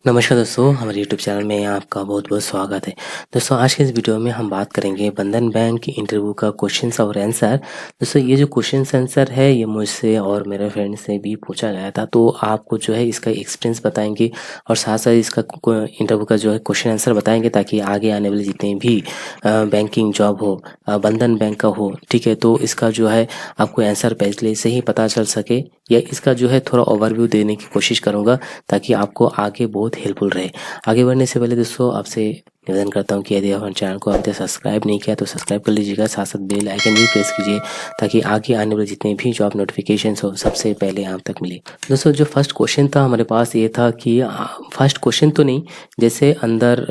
नमस्कार दोस्तों, हमारे यूट्यूब चैनल में आपका बहुत बहुत स्वागत है। दोस्तों आज के इस वीडियो में हम बात करेंगे बंधन बैंक इंटरव्यू का क्वेश्चंस और आंसर। दोस्तों ये जो क्वेश्चंस आंसर है ये मुझसे और मेरे फ्रेंड से भी पूछा गया था, तो आपको जो है इसका एक्सपीरियंस बताएंगे और साथ साथ इसका इंटरव्यू का जो है क्वेश्चन आंसर बताएंगे, ताकि आगे आने वाले जितने भी बैंकिंग जॉब हो, बंधन बैंक का हो, ठीक है, तो इसका जो है आपको आंसर पहले से ही पता चल सके, या इसका जो है थोड़ा ओवरव्यू देने की कोशिश करूँगा ताकि आपको आगे बहुत हेल्पफुल रहे। आगे बढ़ने से पहले दोस्तों आपसे निवेदन करता हूँ कि यदि हमारे चैनल को आपने सब्सक्राइब नहीं किया तो सब्सक्राइब कर लीजिएगा, साथ साथ बेल आइकन भी प्रेस कीजिए ताकि आगे आने वाले जितने भी जॉब नोटिफिकेशंस हो सबसे पहले आप तक मिले। दोस्तों जो फर्स्ट क्वेश्चन था हमारे पास ये था कि फर्स्ट क्वेश्चन तो नहीं, जैसे अंदर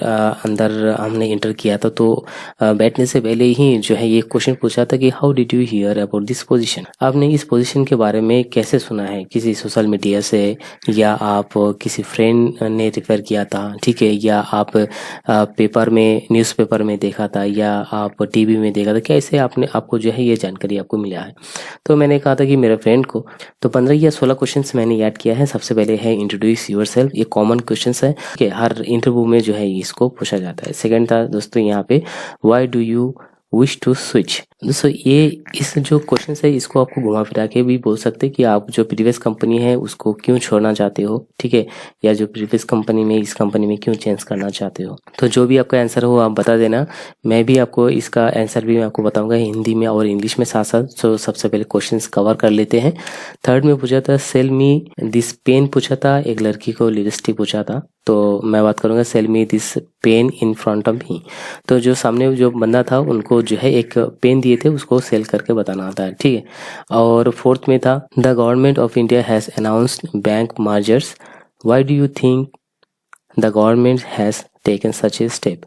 हमने इंटर किया था तो बैठने से पहले ही जो है ये क्वेश्चन पूछा था कि how did you here about this position, आपने इस पोजीशन के बारे में कैसे सुना है, किसी सोशल मीडिया से या आप किसी फ्रेंड ने रेफर किया था, ठीक है, या आप पेपर में न्यूज़पेपर में देखा था या आप टीवी में देखा था, कैसे आपको जो है ये जानकारी आपको मिला है। तो मैंने कहा था कि मेरे फ्रेंड को, तो 15 या 16 क्वेश्चंस मैंने याद किया है। सबसे पहले है इंट्रोड्यूस योरसेल्फ, ये कॉमन क्वेश्चंस है कि हर इंटरव्यू में जो है इसको पूछा जाता है। सेकंड था दोस्तों यहाँ पे why do you wish to switch. दोस्तों ये इस जो क्वेश्चन है इसको आपको घुमा फिरा के भी बोल सकते हैं कि आप जो प्रीवियस कंपनी है उसको क्यों छोड़ना चाहते हो, ठीक है, या जो प्रीवियस कंपनी में इस कंपनी में क्यों चेंज करना चाहते हो। तो जो भी आपका आंसर हो आप बता देना, मैं भी आपको इसका आंसर भी मैं आपको बताऊंगा हिंदी में और इंग्लिश में साथ साथ। तो सबसे पहले क्वेश्चन कवर कर लेते हैं। थर्ड में पूछा था सेल मी दिस पेन पूछा था, एक लड़की को लिपस्टिक पूछा था, तो मैं बात करूंगा cell me this pain in front of me. तो जो सामने जो बंदा था उनको जो है एक पेन दिए थे, उसको सेल करके बताना आता है, ठीक है। और फोर्थ में था the government of India has announced bank mergers, why do you think the government has taken such a step.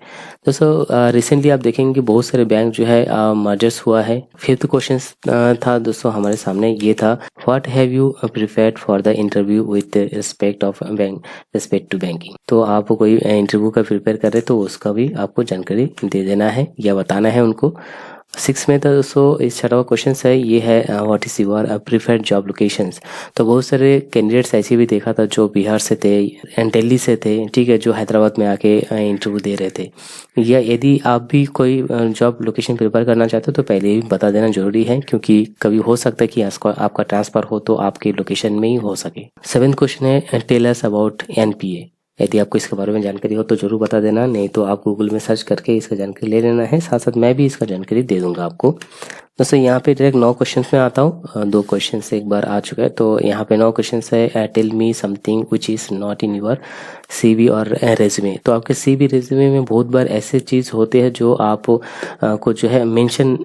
दोस्तों रिसेंटली आप देखेंगे कि बहुत सारे बैंक जो है मर्जर्स हुआ है। फिफ्थ क्वेश्चन था दोस्तों हमारे सामने, ये था what have you prepared for the interview with respect to banking. तो आप कोई इंटरव्यू का प्रिपेयर कर रहे तो उसका भी आपको जानकारी दे देना है या बताना है उनको। 6 में था दोस्तों इस छठा क्वेश्चन है, ये है what is your preferred job locations. तो बहुत सारे कैंडिडेट्स ऐसे भी देखा था जो बिहार से थे, दिल्ली से थे, ठीक है, जो हैदराबाद में आके इंटरव्यू दे रहे थे। या यदि आप भी कोई जॉब लोकेशन प्रिपेयर करना चाहते हो तो पहले ही बता देना जरूरी है, क्योंकि कभी हो सकता है कि आपका ट्रांसफर हो तो आपके लोकेशन में ही हो सके। 7th क्वेश्चन है टेल अस अबाउट एनपीए। यदि आपको इसके बारे में जानकारी हो तो जरूर बता देना, नहीं तो आप गूगल में सर्च करके इसका जानकारी ले लेना है, साथ साथ मैं भी इसका जानकारी दे दूंगा आपको। दोस्तों यहाँ पे डायरेक्ट 9 क्वेश्चंस में आता हूँ। 2 क्वेश्चन से एक बार आ चुका है, तो यहाँ पे 9 क्वेश्चन है tell me something which is not in your CV और रेज्यूमे। तो आपके सीवी रेज्यूमे में बहुत बार ऐसे चीज होते हैं जो आप को जो है मेंशन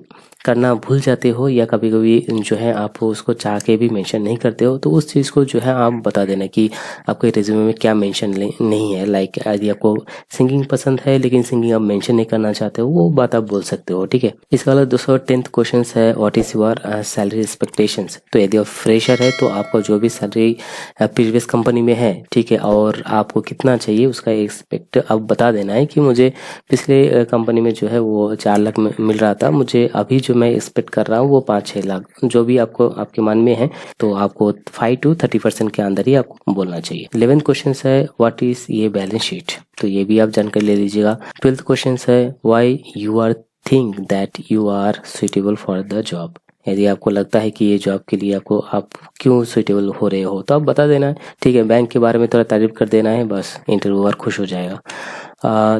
करना भूल जाते हो, या कभी कभी जो है आप उसको चाह के भी मेंशन नहीं करते हो, तो उस चीज़ को जो है आप बता देना कि आपके रिज्यूमे में क्या मेंशन नहीं है। लाइक यदि आपको सिंगिंग पसंद है लेकिन सिंगिंग आप मेंशन नहीं करना चाहते हो, वो बात आप बोल सकते हो, ठीक है। इसके अलावा दोस्तों 10th क्वेश्चन है what is your salary expectations. तो यदि आप फ्रेशर है तो आपका जो भी सैलरी प्रीवियस कंपनी में है, ठीक है, और आपको कितना चाहिए उसका एक्सपेक्ट आप बता देना है कि मुझे पिछले कंपनी में जो है वो 4 लाख मिल रहा था, मुझे अभी जो मैं एक्सपेक्ट कर रहा हूँ वो 5-6 लाख, जो भी आपको आपके मन में है, तो आपको 5 to 30% के अंदर ही आपको बोलना चाहिए। 11th क्वेश्चन है व्हाट इज ये बैलेंस शीट, तो ये भी आप जानकारी ले लीजिएगा। 12th क्वेश्चन है why you are think that you are suitable for the job. यदि आपको लगता है कि ये जॉब के लिए आप क्यों सुइटेबल हो रहे हो तो आप बता देना है, ठीक है। बैंक के बारे में थोड़ा तारीफ कर देना है, बस इंटरव्यूअर खुश हो जाएगा।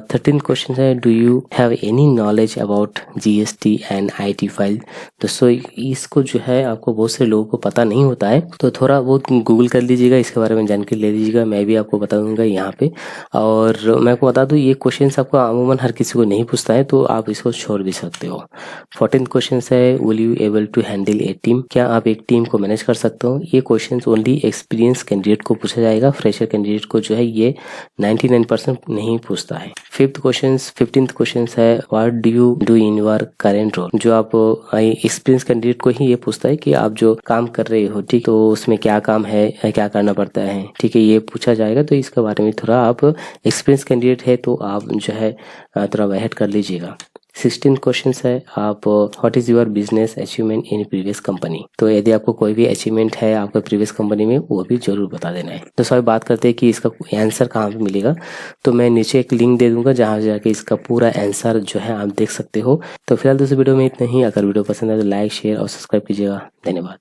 13th क्वेश्चन है do you have any knowledge about GST and IT file. दोस्तों इसको जो है आपको बहुत से लोगों को पता नहीं होता है, तो थोड़ा बहुत गूगल कर लीजिएगा, इसके बारे में जानकारी ले लीजिएगा, मैं भी आपको बता दूंगा यहाँ पे। और मैं आपको बता दूं ये क्वेश्चन आपको अमूमन हर किसी को नहीं पूछता है, तो आप इसको छोड़ भी सकते हो। 14th क्वेश्चन है will you able to handle a team, क्या आप एक टीम को मैनेज कर सकते हो। ये क्वेश्चन ओनली एक्सपीरियंस कैंडिडेट को पूछा जाएगा, फ्रेशर कैंडिडेट को जो है ये 99% नहीं पूछता है। 15th क्वेश्चन है what do you do in your current role. जो आप एक्सपीरियंस कैंडिडेट को ही ये पूछता है कि आप जो काम कर रहे हो, ठीक, तो उसमें क्या काम है, क्या करना पड़ता है, ठीक है, ये पूछा जाएगा। तो इसके बारे में थोड़ा आप एक्सपीरियंस कैंडिडेट है तो आप जो है थोड़ा वेट कर लीजिएगा। 16 क्वेश्चंस है आप what is your business achievement in previous company. तो यदि आपको कोई भी अचीवमेंट है आपका प्रीवियस कंपनी में वो भी जरूर बता देना है। तो सर बात करते हैं कि इसका आंसर कहाँ पे मिलेगा। तो मैं नीचे एक लिंक दे दूंगा जहाँ जाके इसका पूरा आंसर जो है आप देख सकते हो। तो फिलहाल दोस्तों वीडियो में इतना ही। अगर वीडियो पसंद है तो लाइक शेयर और सब्सक्राइब कीजिएगा। धन्यवाद।